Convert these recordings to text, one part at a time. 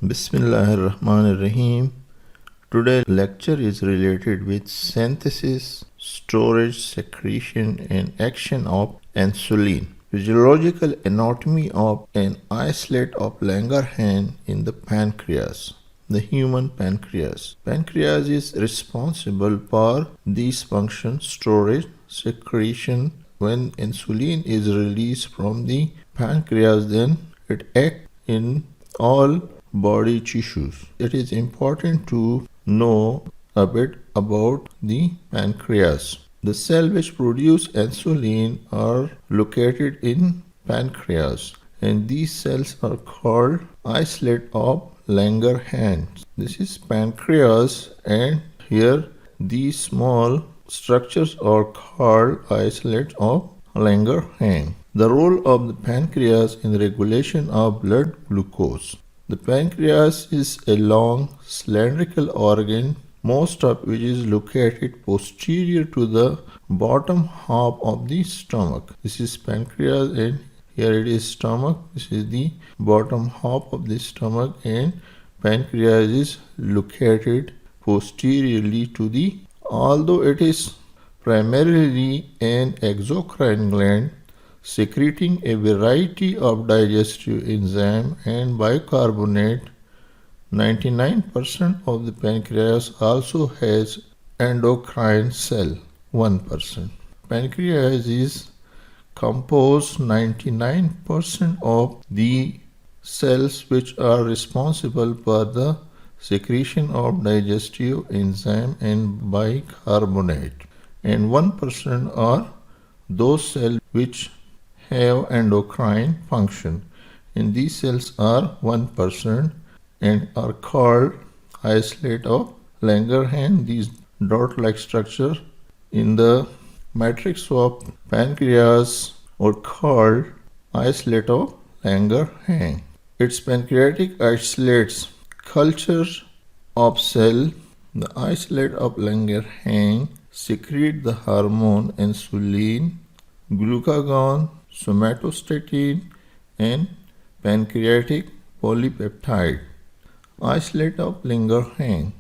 Bismillahirrahmanirrahim. Today lecture is related with synthesis, storage, secretion and action of insulin. Physiological anatomy of an islet of Langerhans in the pancreas. The human pancreas. Pancreas is responsible for these functions: storage, secretion. When insulin is released from the pancreas, then it acts in all body tissues. It is important to know a bit about the pancreas. The cells which produce insulin are located in pancreas, and these cells are called islet of Langerhans. This is pancreas, and here these small structures are called islet of Langerhans. The role of the pancreas in regulation of blood glucose. The pancreas is a long cylindrical organ, most of which is located posterior to the bottom half of the stomach. This is pancreas, and here it is stomach. This is the bottom half of the stomach, and pancreas is located posteriorly to the, although it is primarily an exocrine gland, secreting a variety of digestive enzymes and bicarbonate. 99% of the pancreas also has endocrine cell, 1%. Pancreas is composed 99% of the cells which are responsible for the secretion of digestive enzyme and bicarbonate, and 1% are those cells which have endocrine function, and these cells are 1% and are called islet of Langerhans. These dot-like structures in the matrix of pancreas are called islet of Langerhans. Its pancreatic islets culture of cell. The islet of Langerhans secrete the hormone insulin, glucagon, somatostatin and pancreatic polypeptide. Islet of Langerhans,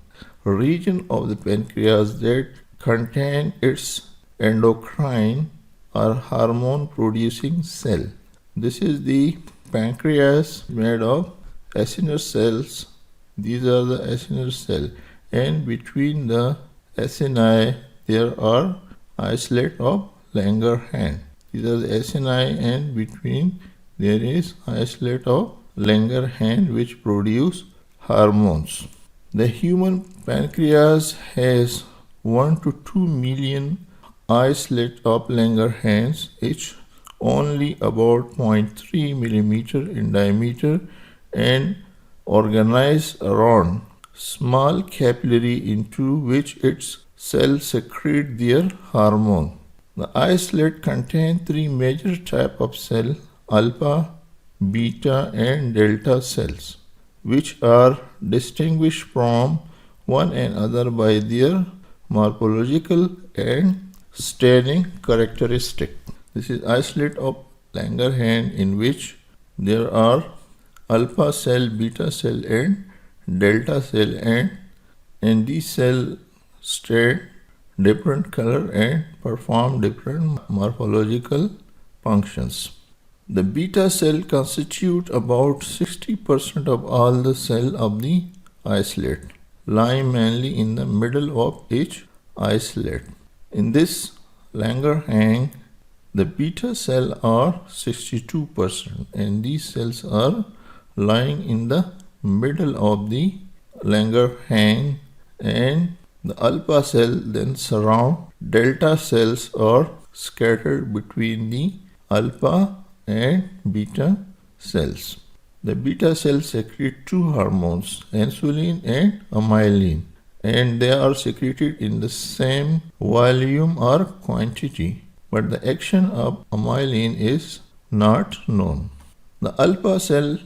region of the pancreas that contain its endocrine or hormone-producing cell. This is the pancreas made of acinar cells. These are the acinar cells, and between the acini there are islet of Langerhans. These are the acini, and between there is islet of Langerhans which produce hormones. The human pancreas has 1 to 2 million islets of Langerhans, each only about 0.3 millimeter in diameter and organized around small capillary into which its cells secrete their hormone. The islet contain 3 major types of cell: alpha, beta and delta cells, which are distinguished from one another by their morphological and staining characteristic. This is islet of Langerhans, in which there are alpha cell, beta cell and delta cell, and these cells stain different color and perform different morphological functions. The beta cell constitute about 60% of all the cell of the islet, lying mainly in the middle of each islet. In this Langerhans, the beta cell are 62%, and these cells are lying in the middle of the Langerhans, and the alpha cell then surround. Delta cells are scattered between the alpha and beta cells. The beta cells secrete 2 hormones, insulin and amylin, and they are secreted in the same volume or quantity, but the action of amylin is not known. The alpha cell,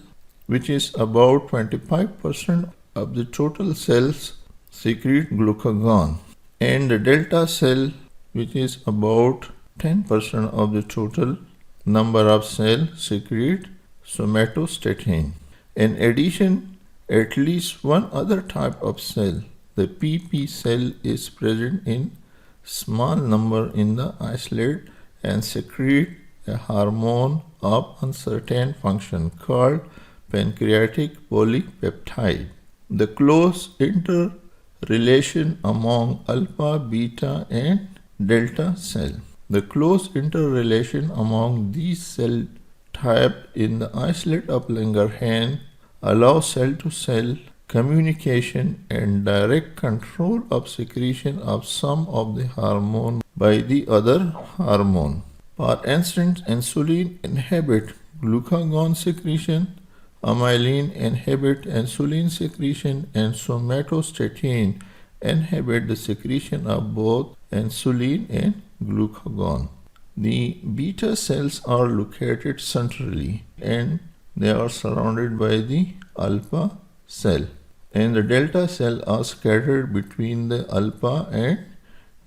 which is about 25% of the total cells, secrete glucagon, and the delta cell, which is about 10% of the total number of cells, secrete somatostatin. In addition, At least one other type of cell, the PP cell, is present in small number in the islet and secrete a hormone of uncertain function called pancreatic polypeptide. The close interrelation among alpha, beta, and delta cell. The close interrelation among these cell types in the islet of Langerhans allows cell-to-cell communication and direct control of secretion of some of the hormone by the other hormone. For instance, insulin inhibits glucagon secretion, amylin inhibits insulin secretion, and somatostatin inhibits the secretion of both insulin and glucagon. The beta cells are located centrally and they are surrounded by the alpha cell, and the delta cell are scattered between the alpha and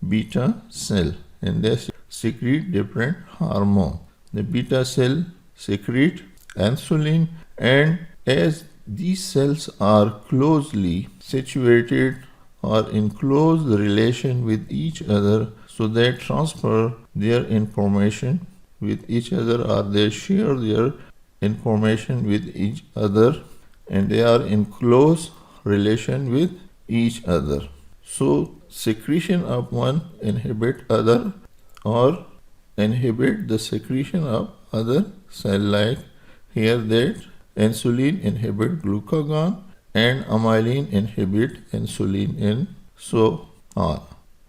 beta cell, and they secrete different hormone. The beta cell secrete insulin, and as these cells are closely situated or in close relation with each other, so they transfer their information with each other or they share their information with each other, and they are in close relation with each other. So secretion of one inhibit other or inhibit the secretion of other cell, like here that insulin inhibit glucagon and amylin inhibit insulin, and so on.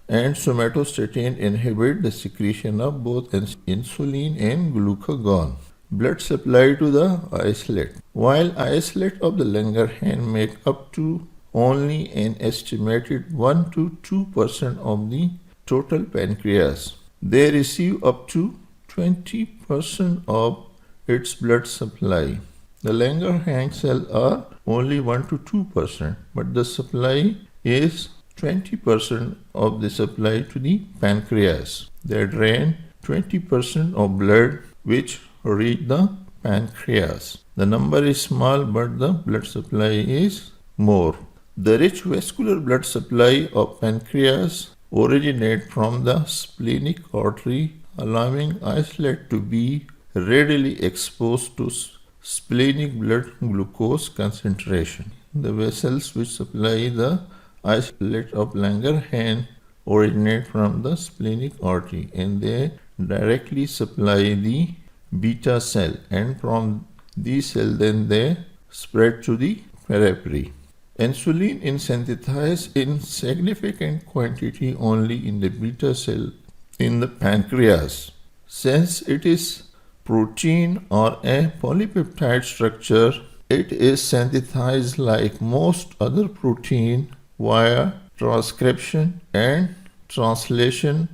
And somatostatin inhibit the secretion of both insulin and glucagon. Blood supply to the islet. While islet of the Langerhans make up to only an estimated 1 to 2% of the total pancreas, they receive up to 20% of its blood supply. The Langerhans cells are only 1 to 2%, but the supply is 20% of the supply to the pancreas. They drain 20% of blood which reach the pancreas. The number is small, but the blood supply is more. The rich vascular blood supply of pancreas originate from the splenic artery, allowing islet to be readily exposed to splenic blood glucose concentration. The vessels which supply the islet of Langerhans originate from the splenic artery, and they directly supply the beta cell, and from these cells then they spread to the periphery. Insulin is synthesized in significant quantity only in the beta cell in the pancreas. Since it is protein or a polypeptide structure, it is synthesized like most other protein via transcription and translation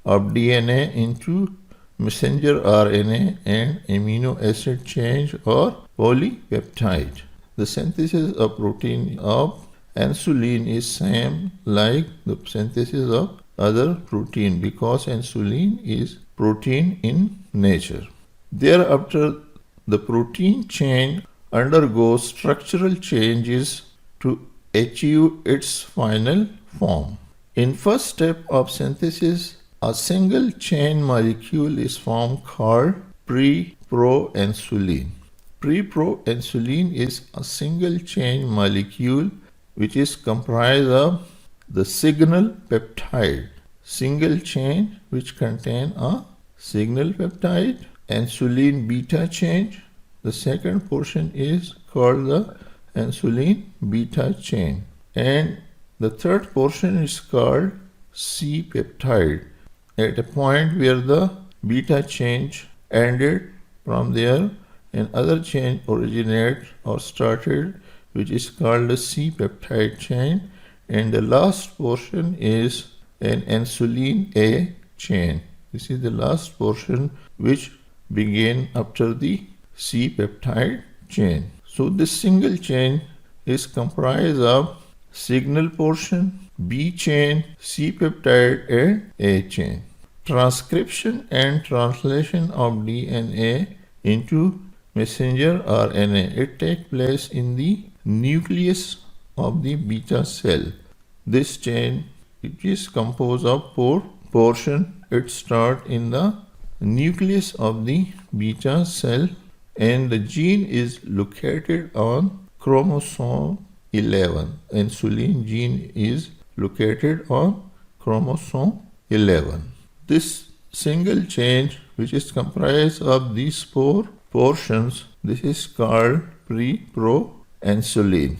of DNA into messenger RNA and amino acid change or polypeptide. The synthesis of protein of insulin is same like the synthesis of other protein, because insulin is protein in nature. Thereafter, the protein chain undergoes structural changes to achieve its final form. In first step of synthesis, a single chain molecule is formed called pre-proinsulin. Pre-proinsulin is a single chain molecule which is comprised of the signal peptide, single chain which contain a signal peptide, insulin beta chain. The second portion is called the insulin beta chain, and the third portion is called C peptide. At a point where the beta chain ended, from there another chain originated or started, which is called the C peptide chain, and the last portion is an insulin A chain. This is the last portion which began after the C peptide chain. So this single chain is comprised of signal portion, B chain, C peptide, and A chain. Transcription and translation of DNA into messenger RNA, it takes place in the nucleus of the beta cell. This chain, it is composed of four portions. It starts in the nucleus of the beta cell, and the gene is located on chromosome 11. Insulin gene is located on chromosome 11. This single chain, which is comprised of these four portions, this is called pre-pro-insulin.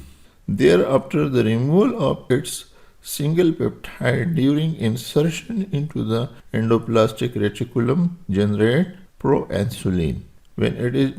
Thereafter, the removal of its single peptide during insertion into the endoplasmic reticulum generate proinsulin. When it is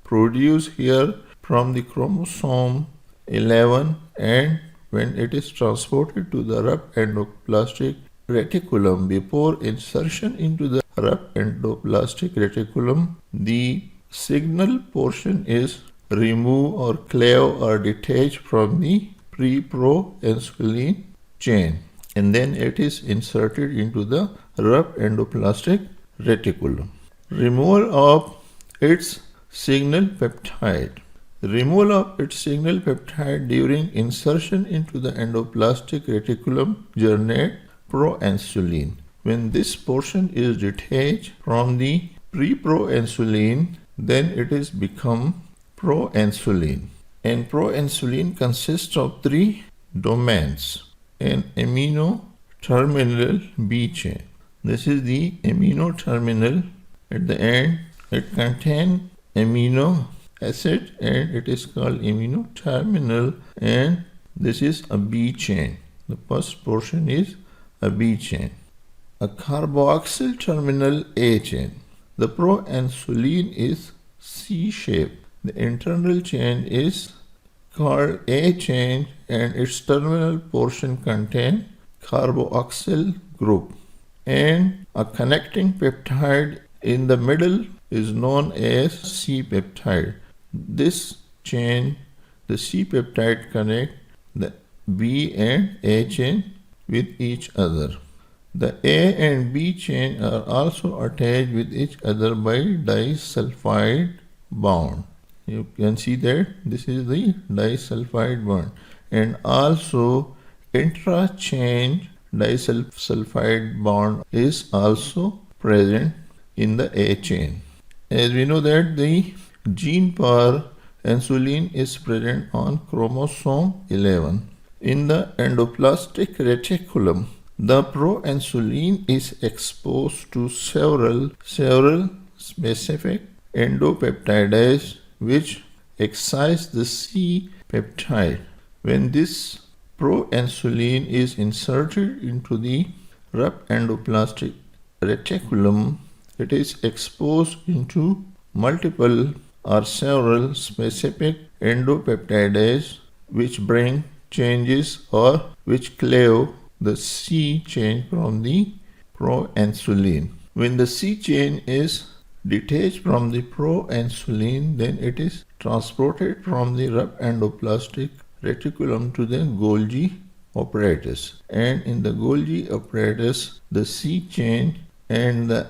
produced here from the chromosome 11 and when it is transported to the rough endoplasmic reticulum, before insertion into the rough endoplasmic reticulum, the signal portion is removed or cleaved or detached from the pre-proinsulin chain, and then it is inserted into the rough endoplasmic reticulum. Removal of its signal peptide. Removal of its signal peptide during insertion into the endoplasmic reticulum generate proinsulin. When this portion is detached from the pre-proinsulin, then it is become proinsulin. And proinsulin consists of three domains: an amino terminal B chain. This is the amino terminal. At the end, it contains amino acid and it is called amino terminal, and this is a B chain. The first portion is a B chain. A carboxyl terminal A chain. The proinsulin is C-shaped. The internal chain is called A chain and its terminal portion contains carboxyl group. And a connecting peptide in the middle is known as C-peptide. This chain, the C-peptide, connect the B and A chain with each other. The A and B chain are also attached with each other by disulfide bond. You can see that this is the disulfide bond, and also intra-chain disulfide bond is also present in the A chain. As we know that the gene for insulin is present on chromosome 11. In the endoplasmic reticulum, the proinsulin is exposed to several specific endopeptides which excise the C-peptide. When this proinsulin is inserted into the rough endoplasmic reticulum, it is exposed into multiple or several specific endopeptides which bring changes or which cleave the C chain from the proinsulin. When the C chain is detached from the proinsulin, then it is transported from the rough endoplasmic reticulum to the Golgi apparatus. And in the Golgi apparatus, the C chain and the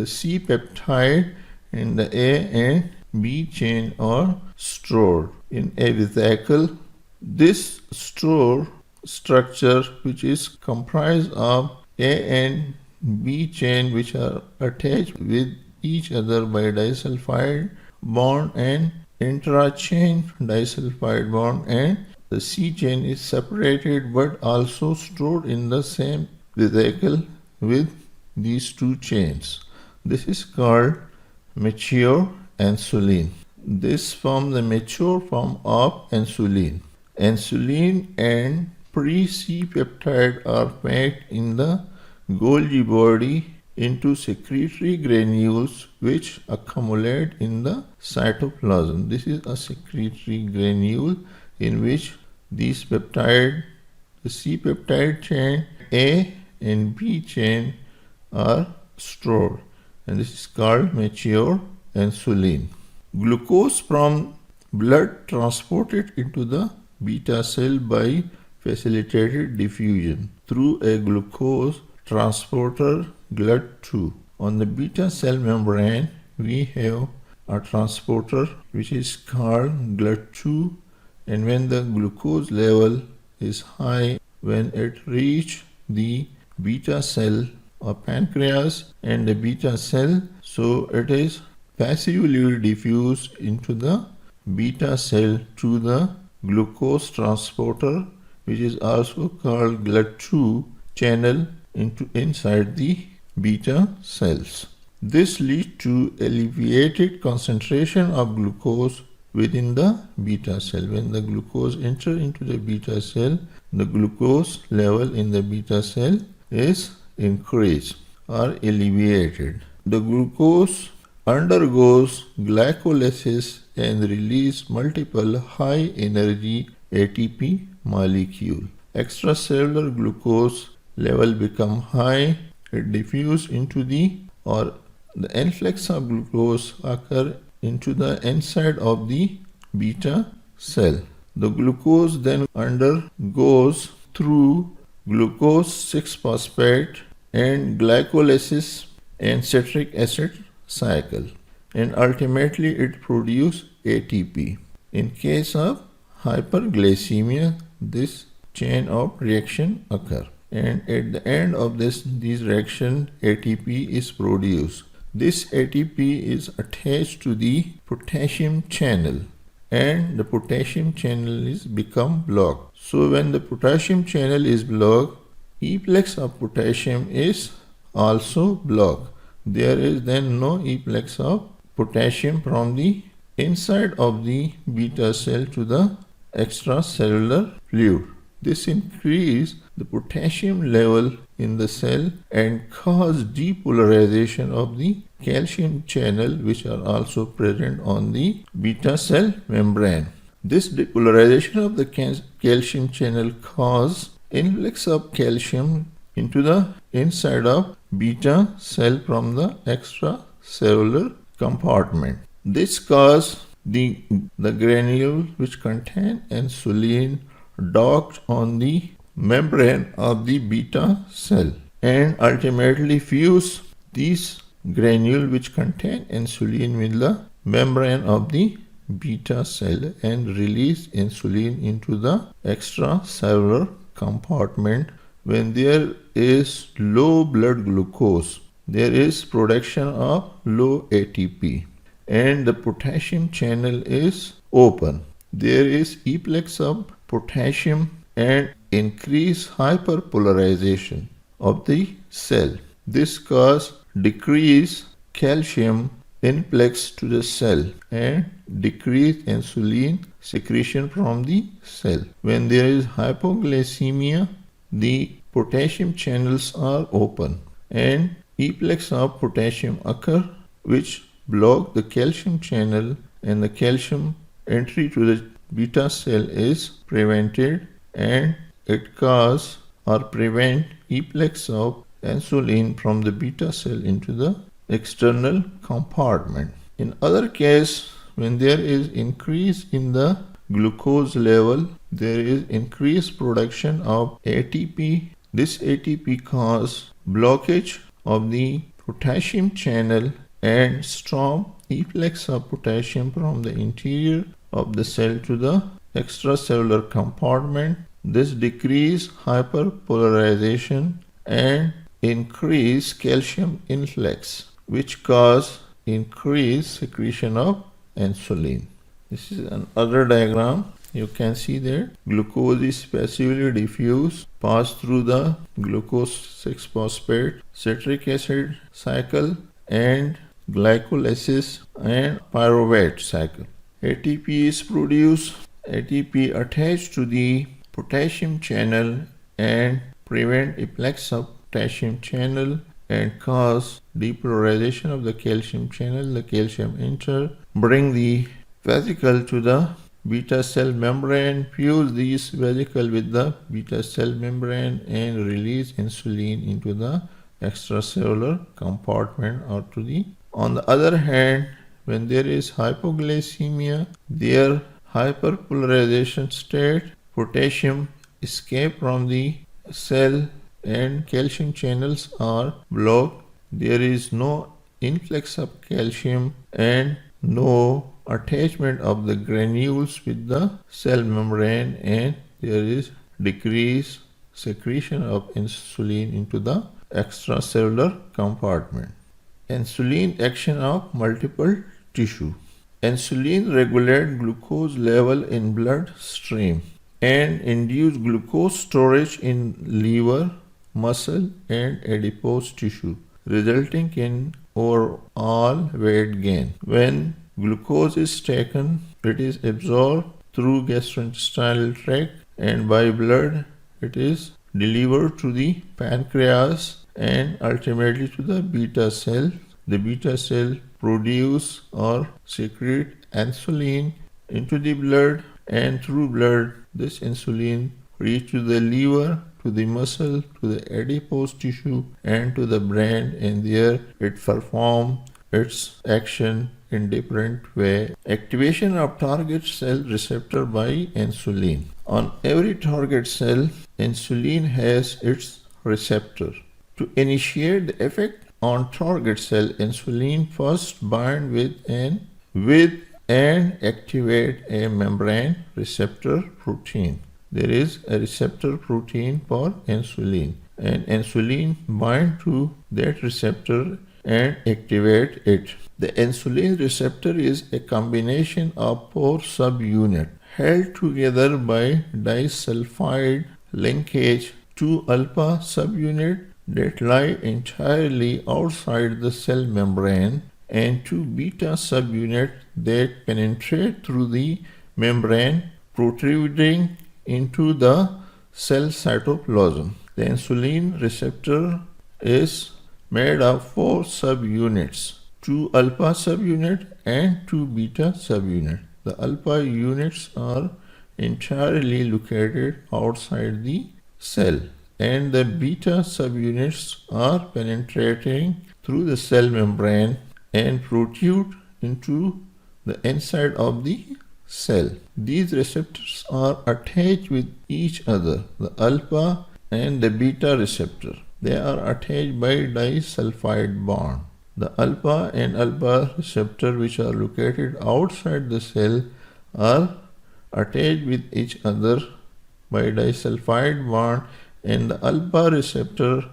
C peptide in the A and B chain are stored in a vesicle. This store structure, which is comprised of A and B chain, which are attached with each other by disulfide bond and intra-chain disulfide bond, and the C chain is separated but also stored in the same vesicle with these two chains. This is called mature insulin. This forms the mature form of insulin. Insulin and pre-C peptide are packed in the Golgi body into secretory granules which accumulate in the cytoplasm. This is a secretory granule in which these peptide, the C peptide chain, A and B chain are stored, and this is called mature insulin. Glucose from blood transported into the beta cell by facilitated diffusion through a glucose transporter GLUT2. On the beta cell membrane, we have a transporter which is called GLUT2, and when the glucose level is high, when it reach the beta cell or pancreas and the beta cell, so it is passively diffused into the beta cell through the glucose transporter, which is also called GLUT2 channel inside the beta cells. This leads to elevated concentration of glucose within the beta cell. When the glucose enters into the beta cell, the glucose level in the beta cell is increased or alleviated. The glucose undergoes glycolysis and release multiple high energy ATP molecule. Extracellular glucose level become high, it diffuse into the influx of glucose occur into the inside of the beta cell. The glucose then undergoes through glucose 6-phosphate and glycolysis and citric acid cycle, and ultimately it produces ATP. In case of hyperglycemia, this chain of reaction occur, and at the end of these reaction, ATP is produced. This ATP is attached to the potassium channel, and the potassium channel is become blocked. So when the potassium channel is blocked, efflux of potassium is also blocked. There is then no efflux of potassium from the inside of the beta cell to the extracellular fluid. This increases the potassium level in the cell and cause depolarization of the calcium channel, which are also present on the beta cell membrane. This depolarization of the calcium channel cause influx of calcium into the inside of beta cell from the extracellular compartment. This cause the granule which contain insulin docked on the membrane of the beta cell and ultimately fuse these granule which contain insulin with the membrane of the beta cell and release insulin into the extracellular compartment. When there is low blood glucose, there is production of low ATP and the potassium channel is open. There is efflux of potassium and increase hyperpolarization of the cell. This causes decrease calcium influx to the cell and decrease insulin secretion from the cell. When there is hypoglycemia, the potassium channels are open and efflux of potassium occur, which block the calcium channel, and the calcium entry to the beta cell is prevented, and it cause or prevent efflux of insulin from the beta cell into the external compartment. In other case, when there is increase in the glucose level, there is increased production of ATP. This ATP cause blockage of the potassium channel and strong efflux of potassium from the interior of the cell to the extracellular compartment. This decrease hyperpolarization and increase calcium influx, which cause increased secretion of insulin. This is another diagram. You can see that glucose is passively diffused, pass through the glucose 6-phosphate, citric acid cycle, and glycolysis and pyruvate cycle. ATP is produced. ATP attached to the potassium channel and prevent efflux of potassium channel and cause depolarization of the calcium channel. The calcium enter, bring the vesicle to the beta cell membrane, fuse these vesicle with the beta cell membrane and release insulin into the extracellular compartment or to the. On the other hand, when there is hypoglycemia, their hyperpolarization state, potassium escape from the cell and calcium channels are blocked. There is no influx of calcium and no attachment of the granules with the cell membrane, and there is decreased secretion of insulin into the extracellular compartment. Insulin action of multiple tissue. Insulin regulates glucose level in blood stream and induce glucose storage in liver, muscle, and adipose tissue, resulting in overall weight gain. When glucose is taken, it is absorbed through gastrointestinal tract, and by blood it is delivered to the pancreas and ultimately to the beta cell. The beta cell produce or secrete insulin into the blood, and through blood this insulin reach to the liver, to the muscle, to the adipose tissue, and to the brain, and there it performs its action in different way. Activation of target cell receptor by insulin. On every target cell, insulin has its receptor. To initiate the effect on target cell, insulin first bind with and activate a membrane receptor protein. There is a receptor protein for insulin, and insulin bind to that receptor and activate it. The insulin receptor is a combination of 4 subunits held together by disulfide linkage, 2 alpha subunits that lie entirely outside the cell membrane, and 2 beta subunits that penetrate through the membrane, protruding into the cell cytoplasm. The insulin receptor is made of 4 subunits, 2 alpha subunits and 2 beta subunits. The alpha units are entirely located outside the cell, and the beta subunits are penetrating through the cell membrane and protrude into the inside of the cell. These receptors are attached with each other, the alpha and the beta receptor. They are attached by disulfide bond. The alpha and alpha receptor, which are located outside the cell, are attached with each other by disulfide bond, and the alpha receptor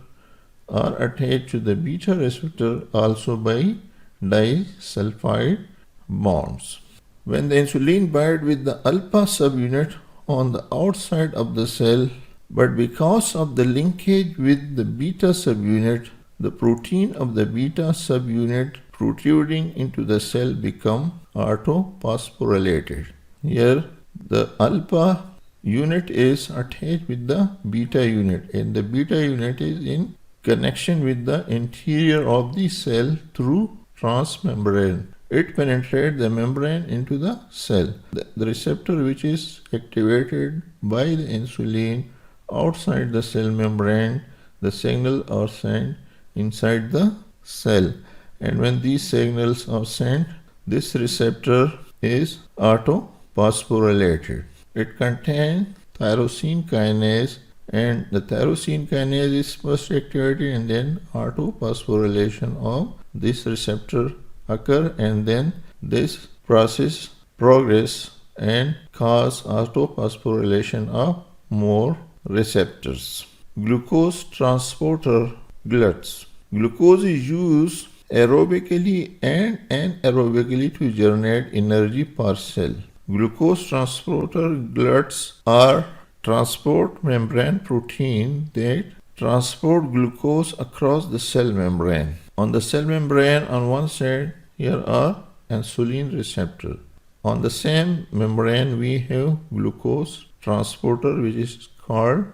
are attached to the beta receptor also by disulfide bonds. When the insulin binds with the alpha subunit on the outside of the cell, but because of the linkage with the beta subunit, the protein of the beta subunit protruding into the cell become autophosphorylated. Here the alpha unit is attached with the beta unit, and the beta unit is in connection with the interior of the cell through transmembrane. It penetrates the membrane into the cell. The receptor which is activated by the insulin outside the cell membrane, the signal are sent inside the cell, and when these signals are sent, this receptor is autophosphorylated. It contains tyrosine kinase, and the tyrosine kinase is first activated, and then autophosphorylation of this receptor occur, and then this process progress and cause autophosphorylation of more receptors. Glucose transporter gluts. Glucose is used aerobically and anaerobically to generate energy per cell. Glucose transporter gluts are transport membrane protein that transport glucose across the cell membrane. On the cell membrane on one side, here are insulin receptor. On the same membrane we have glucose transporter, which is called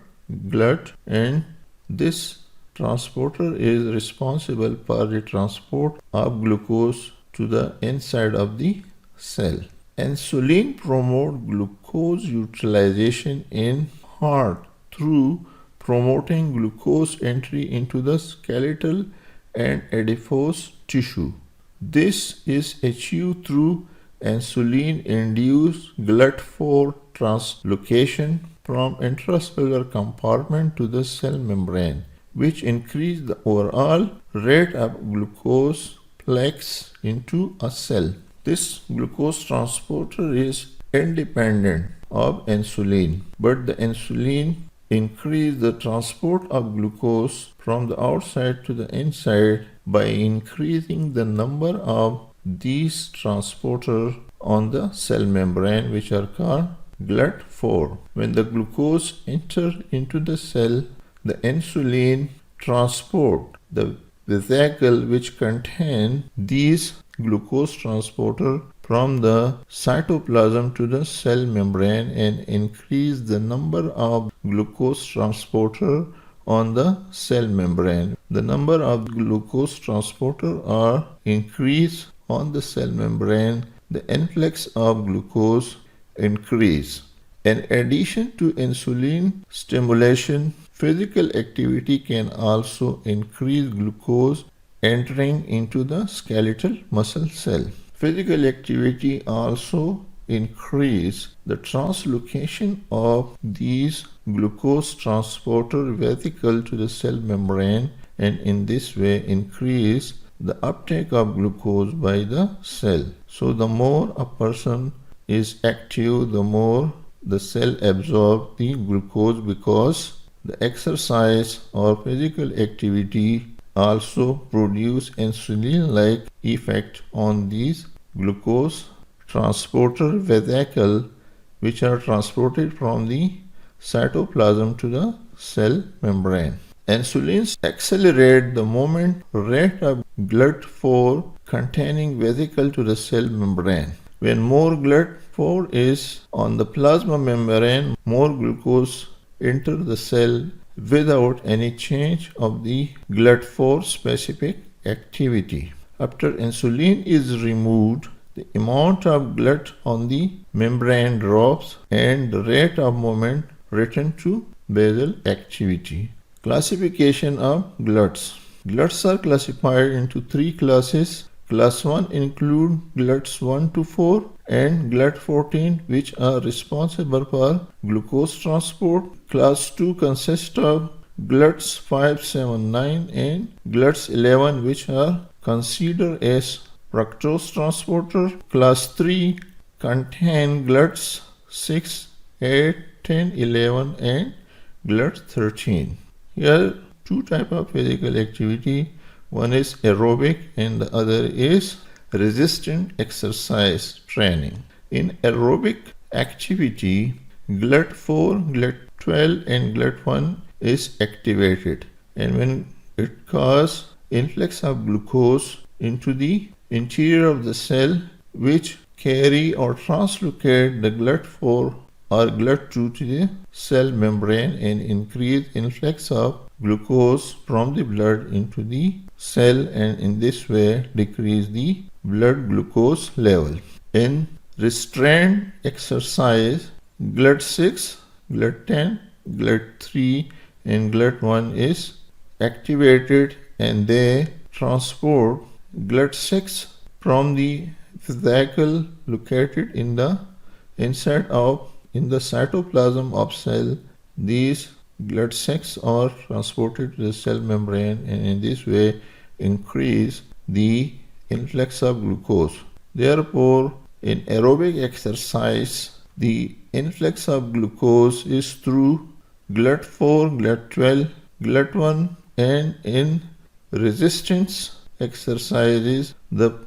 glut, and this transporter is responsible for the transport of glucose to the inside of the cell. Insulin promotes glucose utilization in heart through promoting glucose entry into the skeletal and adipose tissue. This is achieved through insulin-induced GLUT4 translocation from intracellular compartment to the cell membrane, which increase the overall rate of glucose plaques into a cell. This glucose transporter is independent of insulin, but the insulin increases the transport of glucose from the outside to the inside by increasing the number of these transporters on the cell membrane, which are called GLUT4. When the glucose enters into the cell, the insulin transport the vesicle which contain these glucose transporter from the cytoplasm to the cell membrane and increase the number of glucose transporter on the cell membrane. The number of glucose transporter are increased on the cell membrane, the influx of glucose increase. In addition to insulin stimulation, physical activity can also increase glucose entering into the skeletal muscle cell. Physical activity also increase the translocation of these glucose transporter vesicle to the cell membrane, and in this way increase the uptake of glucose by the cell. So the more a person is active, the more the cell absorbs the glucose, because the exercise or physical activity also produce insulin-like effect on these glucose transporter vesicle, which are transported from the cytoplasm to the cell membrane. Insulins accelerate the movement rate of GLUT4 containing vesicle to the cell membrane. When more GLUT4 is on the plasma membrane, more glucose enters the cell without any change of the GLUT4 specific activity. After insulin is removed, the amount of GLUT on the membrane drops and the rate of movement returns to basal activity. Classification of GLUTs. GLUTs are classified into three classes. Class 1 include GLUTs 1 to 4 and GLUT14, which are responsible for glucose transport. Class 2 consists of GLUTs 5, 7, 9 and GLUTs 11, which are considered as fructose transporter. Class 3 contain GLUTs 6, 8, 10, 11 and GLUT13. Here two types of physical activity. One is aerobic and the other is resistant exercise training. In aerobic activity, GLUT4, GLUT12 and GLUT1 is activated, and when it causes influx of glucose into the interior of the cell, which carry or translocate the GLUT4 or GLUT2 to the cell membrane and increase influx of glucose from the blood into the cell, and in this way decrease the blood glucose level. In restrained exercise, GLUT6, GLUT10, GLUT3 and GLUT1 is activated, and they transport GLUT6 from the vesicle located in the cytoplasm of cell. These GLUT6 are transported to the cell membrane, and in this way increase the influx of glucose. Therefore, in aerobic exercise, the influx of glucose is through GLUT4, GLUT12, GLUT1, and in resistance exercises, the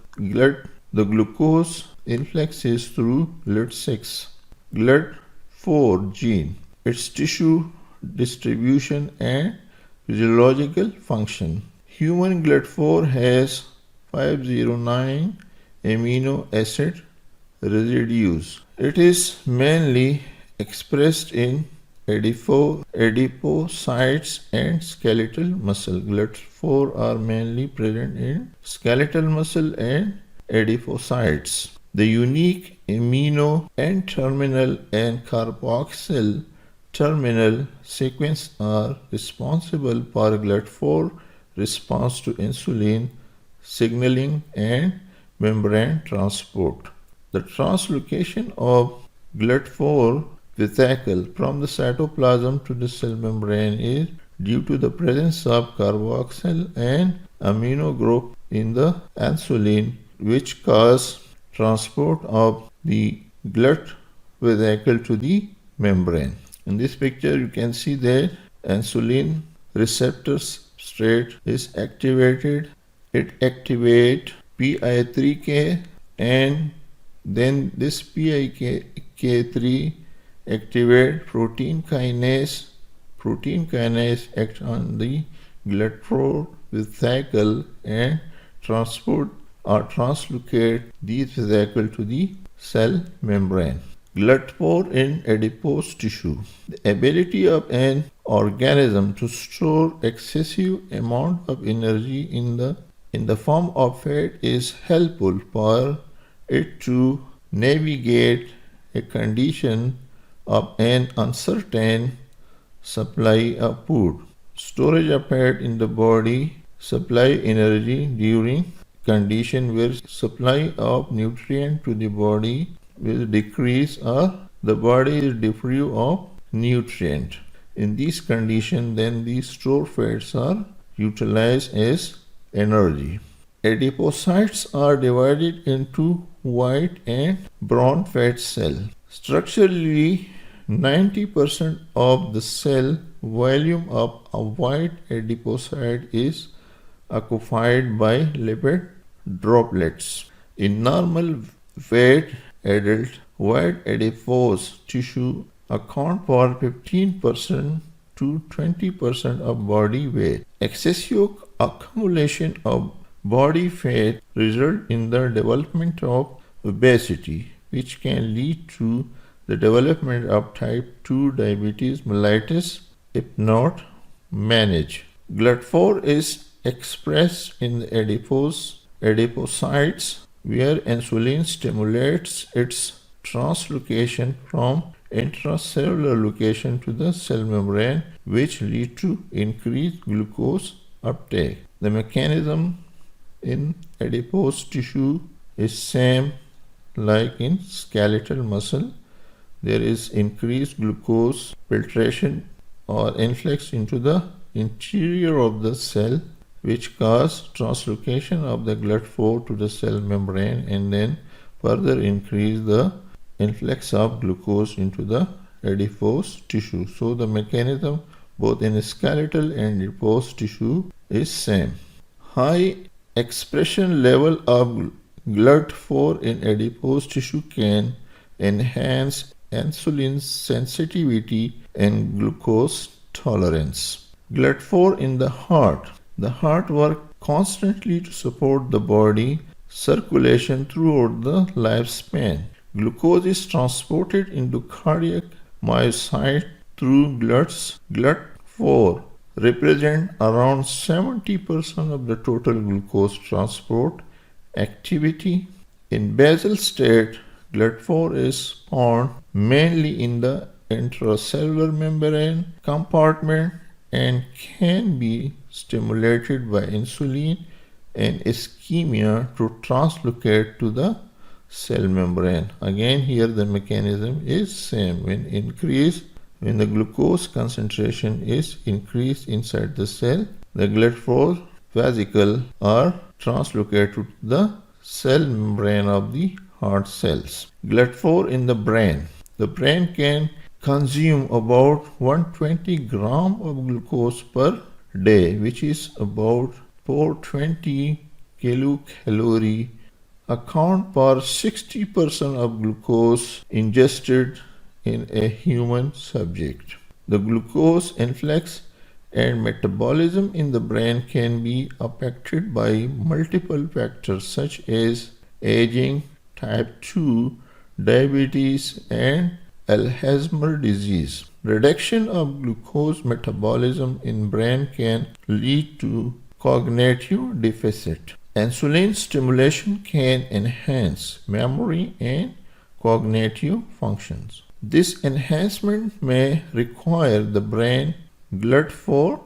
glucose influx is through GLUT6. GLUT4 gene, its tissue distribution and physiological function. Human GLUT4 has 509 amino acid residues. It is mainly expressed in adipocytes and skeletal muscle. GLUT4 are mainly present in skeletal muscle and adipocytes. The unique amino N-terminal and carboxyl terminal sequence are responsible for GLUT4 response to insulin signaling and membrane transport. The translocation of GLUT4 vesicle from the cytoplasm to the cell membrane is due to the presence of carboxyl and amino group in the insulin, which cause transport of the blood vesicle to the membrane. In this picture, you can see that insulin receptor substrate is activated. It activates PI3K, and then this PIK3 activate protein kinase. Protein kinase acts on the GLUT4 vesicle and transport or translocate these vesicles to the cell membrane. GLUT4 in adipose tissue. The ability of an organism to store excessive amount of energy in the form of fat is helpful for it to navigate a condition of an uncertain supply of food. Storage of fat in the body supply energy during condition where supply of nutrient to the body will decrease or the body is deprived of nutrient. In this condition, then these stored fats are utilized as energy. Adipocytes are divided into white and brown fat cells. Structurally, 90% of the cell volume of a white adipocyte is occupied by lipid droplets. In normal weight adult, white adipose tissue account for 15% to 20% of body weight. Excessive accumulation of body fat results in the development of obesity, which can lead to the development of type 2 diabetes mellitus if not managed. GLUT4 is expressed in the adipocytes, where insulin stimulates its translocation from intracellular location to the cell membrane, which leads to increased glucose uptake. The mechanism in adipose tissue is same like in skeletal muscle. There is increased glucose filtration or influx into the interior of the cell, which cause translocation of the GLUT4 to the cell membrane and then further increase the influx of glucose into the adipose tissue. So the mechanism both in skeletal and adipose tissue is same. High expression level of GLUT4 in adipose tissue can enhance insulin sensitivity and glucose tolerance. GLUT4 in the heart. The heart works constantly to support the body circulation throughout the lifespan. Glucose is transported into cardiac myocyte through GLUTs. GLUT4 represent around 70% of the total glucose transport activity. In basal state, GLUT4 is found mainly in the intracellular membrane compartment and can be stimulated by insulin and ischemia to translocate to the cell membrane. Again, here the mechanism is same. When the glucose concentration is increased inside the cell, the GLUT4 vesicle are translocated to the cell membrane of the heart cells. GLUT4 in the brain. The brain can consume about 120 gram of glucose per day, which is about 420 kilocalorie, account for 60% of glucose ingested in a human subject. The glucose influx and metabolism in the brain can be affected by multiple factors such as aging, type 2 diabetes, and Alzheimer's disease. Reduction of glucose metabolism in brain can lead to cognitive deficit. Insulin stimulation can enhance memory and cognitive functions. This enhancement may require the brain GLUT4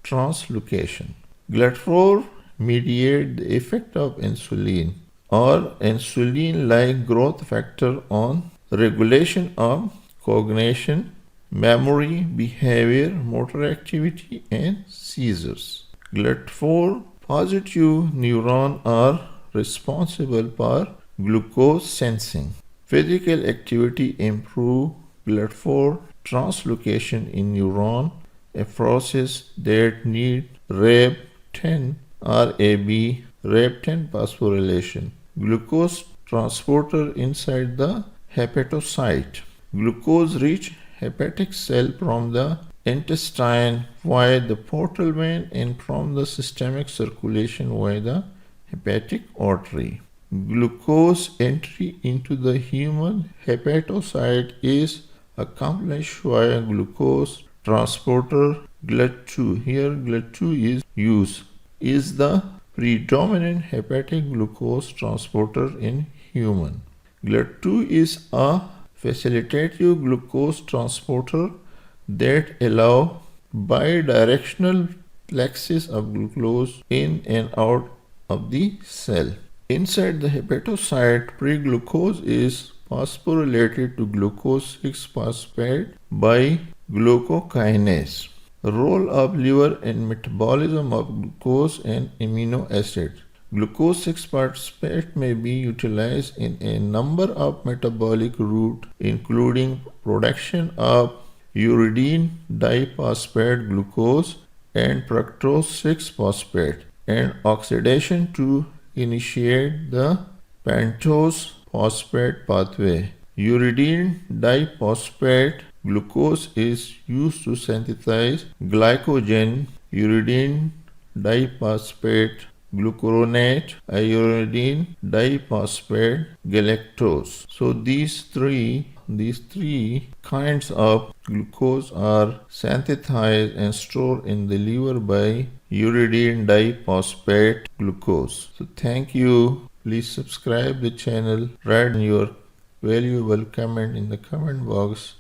translocation. GLUT4 mediates the effect of insulin or insulin-like growth factor on regulation of cognition, memory, behavior, motor activity, and seizures. GLUT4 positive neurons are responsible for glucose sensing. Physical activity improve blood flow translocation in neuron, a process that need RAB10 RAB10 phosphorylation. Glucose transporter inside the hepatocyte. Glucose reach hepatic cell from the intestine via the portal vein and from the systemic circulation via the hepatic artery. Glucose entry into the human hepatocyte is accomplished via glucose transporter GLUT2. Here GLUT2 is used. Is the predominant hepatic glucose transporter in human. GLUT2 is a facilitative glucose transporter that allow bidirectional fluxes of glucose in and out of the cell. Inside the hepatocyte, pre-glucose is phosphorylated to glucose 6-phosphate by glucokinase. Role of liver in metabolism of glucose and amino acids. Glucose 6-phosphate may be utilized in a number of metabolic routes, including production of uridine diphosphate glucose and fructose 6-phosphate, and oxidation to initiate the pentose phosphate pathway. Uridine diphosphate glucose is used to synthesize glycogen, uridine diphosphate glucuronate, iodine diphosphate galactose. So these three kinds of glucose are synthesized and stored in the liver by uridine diphosphate glucose. So thank you. Please subscribe the channel, write your valuable comment in the comment box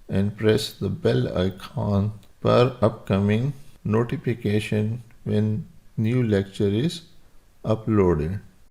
and press the bell icon for upcoming notification when new lecture is uploaded.